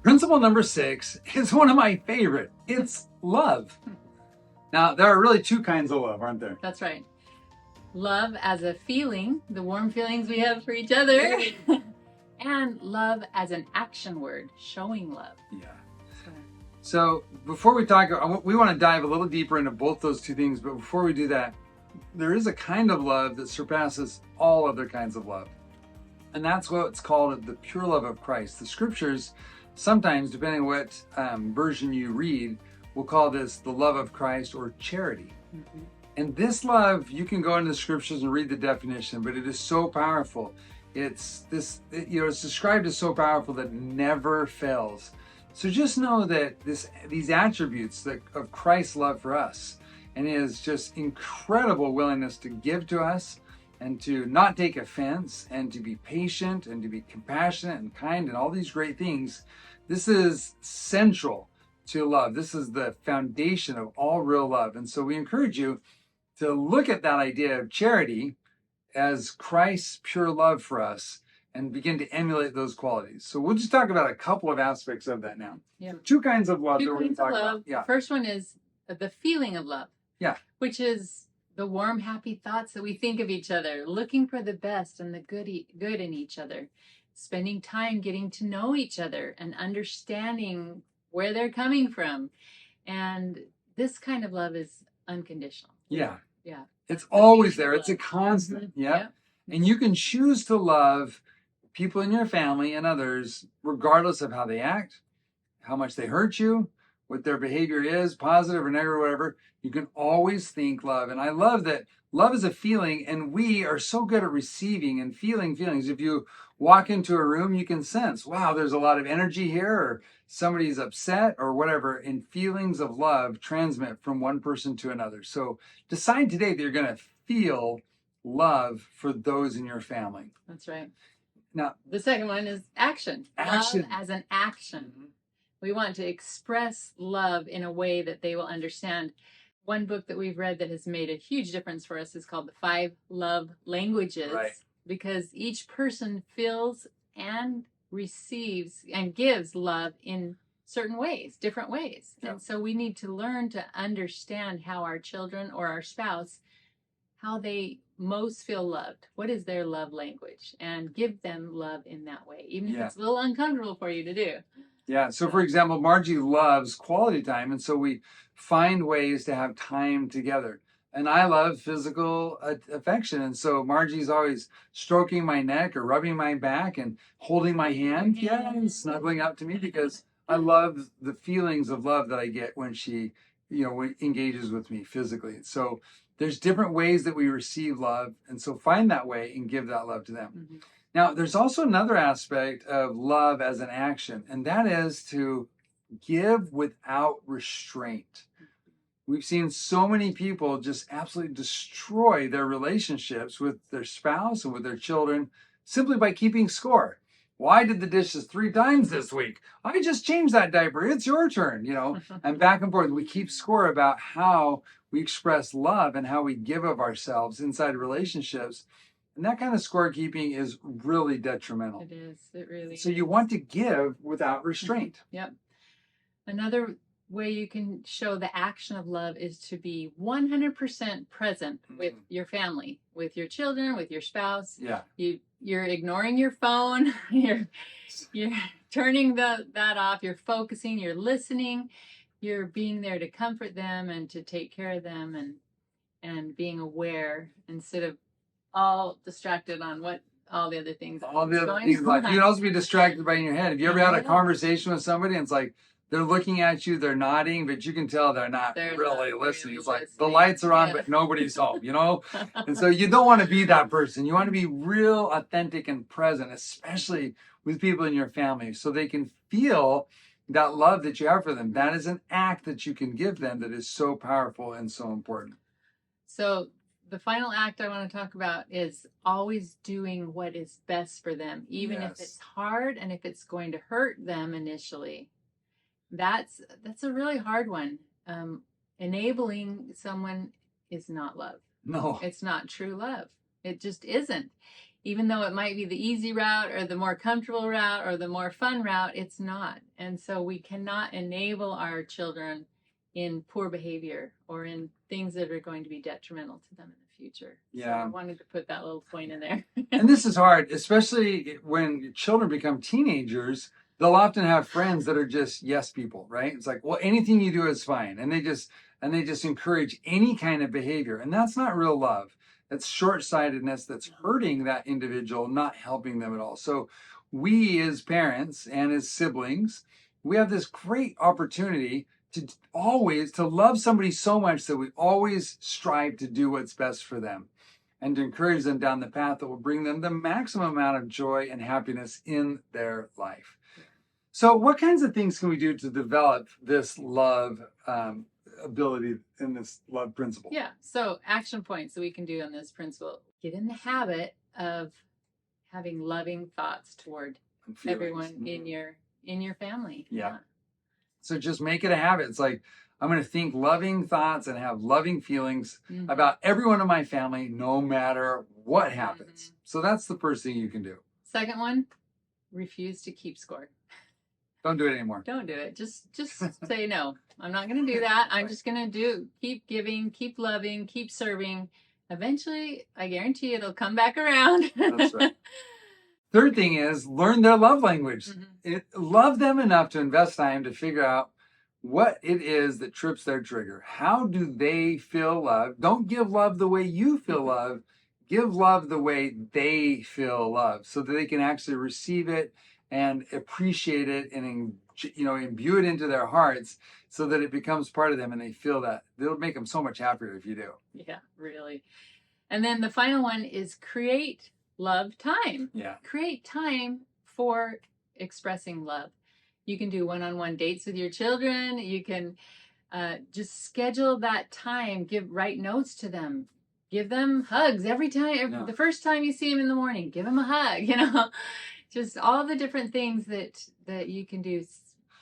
Principle number 6 is one of my favorite. It's love. Now, there are really two kinds of love, aren't there? That's right. Love as a feeling, the warm feelings we have for each other, and love as an action word, showing love. Yeah. So before we talk, we want to dive a little deeper into both those two things. But before we do that, there is a kind of love that surpasses all other kinds of love. And that's what's called the pure love of Christ. The scriptures, sometimes, depending on what version you read, will call this the love of Christ or charity. Mm-hmm. And this love, you can go into the scriptures and read the definition, but it is so powerful. It's described as so powerful that it never fails. So just know that these attributes of Christ's love for us and his just incredible willingness to give to us and to not take offense and to be patient and to be compassionate and kind and all these great things, this is central to love. This is the foundation of all real love. And so we encourage you to look at that idea of charity as Christ's pure love for us and begin to emulate those qualities. So we'll just talk about a couple of aspects of that now. Yeah. Two kinds of love that Two we're going to kinds of talk love. about. Yeah. The first one is the feeling of love. Yeah. Which is the warm, happy thoughts that we think of each other, looking for the best and the good in each other, spending time getting to know each other and understanding where they're coming from. And this kind of love is unconditional. Yeah. Yeah. It's always there. It's a constant. Mm-hmm. Yeah. And you can choose to love people in your family and others regardless of how they act, how much they hurt you, what their behavior is, positive or negative or whatever. You can always think love. And I love that love is a feeling, and we are so good at receiving and feeling feelings. If you walk into a room, you can sense, wow, there's a lot of energy here, or somebody's upset or whatever, and feelings of love transmit from one person to another. So decide today that you're going to feel love for those in your family. That's right. Now, the second one is action. Action. Love as an action. Mm-hmm. We want to express love in a way that they will understand. One book that we've read that has made a huge difference for us is called The 5 Love Languages. Right. Because each person feels and receives and gives love in certain ways, different ways. Yeah. And so we need to learn to understand how our children or our spouse, how they most feel loved. What is their love language? And give them love in that way, even if it's a little uncomfortable for you to do. Yeah. So, for example, Margie loves quality time. And so we find ways to have time together. And I love physical affection. And so Margie's always stroking my neck or rubbing my back and holding my hand. Yeah. And snuggling up to me because I love the feelings of love that I get when she, engages with me physically. So there's different ways that we receive love. And so find that way and give that love to them. Mm-hmm. Now, there's also another aspect of love as an action, and that is to give without restraint. We've seen so many people just absolutely destroy their relationships with their spouse and with their children simply by keeping score. Well, I did the dishes 3 times this week. I just changed that diaper. It's your turn, and back and forth. We keep score about how we express love and how we give of ourselves inside relationships. And that kind of scorekeeping is really detrimental. It is. It really is. So you want to give without restraint. Yep. Another way you can show the action of love is to be 100% present with your family, with your children, with your spouse. Yeah. You're ignoring your phone. You're turning that off. You're focusing. You're listening. You're being there to comfort them and to take care of them and being aware instead of all distracted on what all the other things. All the other things, like you can also be distracted by in your head. Have you ever had a conversation with somebody and it's like they're looking at you, they're nodding, but you can tell they're not really listening. It's like the lights are on, but nobody's home, And so you don't want to be that person. You want to be real, authentic, and present, especially with people in your family, so they can feel that love that you have for them. That is an act that you can give them that is so powerful and so important. So the final act I want to talk about is always doing what is best for them, even if it's hard and if it's going to hurt them initially. That's a really hard one. Enabling someone is not love. No. It's not true love. It just isn't. even though it might be the easy route or the more comfortable route or the more fun route, it's not. And so we cannot enable our children in poor behavior or in things that are going to be detrimental to them in the future. Yeah. So I wanted to put that little point in there. And this is hard, especially when children become teenagers. They'll often have friends that are just yes people, right? It's like, well, anything you do is fine. And they just encourage any kind of behavior. And that's not real love. That's short-sightedness that's hurting that individual, not helping them at all. So we as parents and as siblings, we have this great opportunity to always to love somebody so much that we always strive to do what's best for them and to encourage them down the path that will bring them the maximum amount of joy and happiness in their life. So what kinds of things can we do to develop this love ability and this love principle? Yeah. So action points that we can do on this principle. Get in the habit of having loving thoughts toward everyone in your family. Yeah. So just make it a habit. It's like, I'm going to think loving thoughts and have loving feelings about everyone in my family, no matter what happens. So that's the first thing you can do. Second one, refuse to keep score. Don't do it anymore. Don't do it. Just say no. I'm not going to do that. I'm just going to keep giving, keep loving, keep serving. Eventually, I guarantee it'll come back around. That's right. Third thing is learn their love language. Love them enough to invest time to figure out what it is that trips their trigger. How do they feel love? Don't give love the way you feel love. Give love the way they feel love so that they can actually receive it and appreciate it and imbue it into their hearts so that it becomes part of them and they feel that. It'll make them so much happier if you do. Yeah, really. And then the final one is create love time. Yeah. Create time for expressing love. You can do one-on-one dates with your children. You can just schedule that time. Write notes to them. Give them hugs every time. The first time you see them in the morning, give them a hug. Just all the different things that you can do.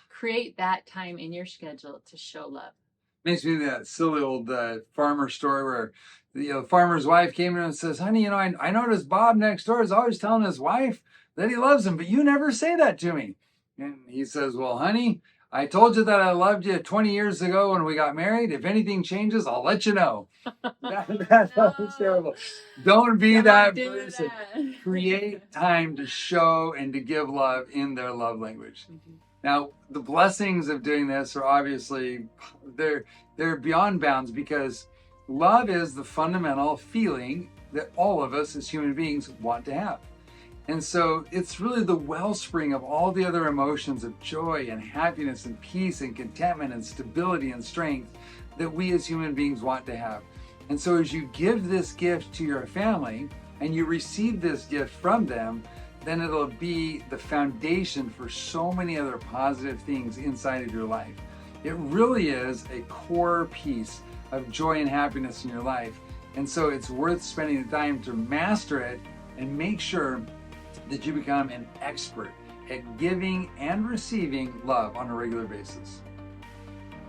Create that time in your schedule to show love. Makes me that silly old farmer story where the farmer's wife came in and says, honey, I noticed Bob next door is always telling his wife that he loves him, but you never say that to me. And he says, well, honey, I told you that I loved you 20 years ago when we got married. If anything changes, I'll let you know. That was terrible. Don't be that person. Create time to show and to give love in their love language. Now, the blessings of doing this are obviously, they're beyond bounds because love is the fundamental feeling that all of us as human beings want to have. And so it's really the wellspring of all the other emotions of joy and happiness and peace and contentment and stability and strength that we as human beings want to have. And so as you give this gift to your family and you receive this gift from them, then it'll be the foundation for so many other positive things inside of your life. It really is a core piece of joy and happiness in your life. And so it's worth spending the time to master it and make sure that you become an expert at giving and receiving love on a regular basis.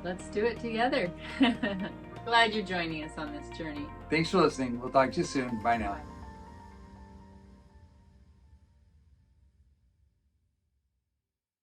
Let's do it together. Glad you're joining us on this journey. Thanks for listening. We'll talk to you soon. Bye now.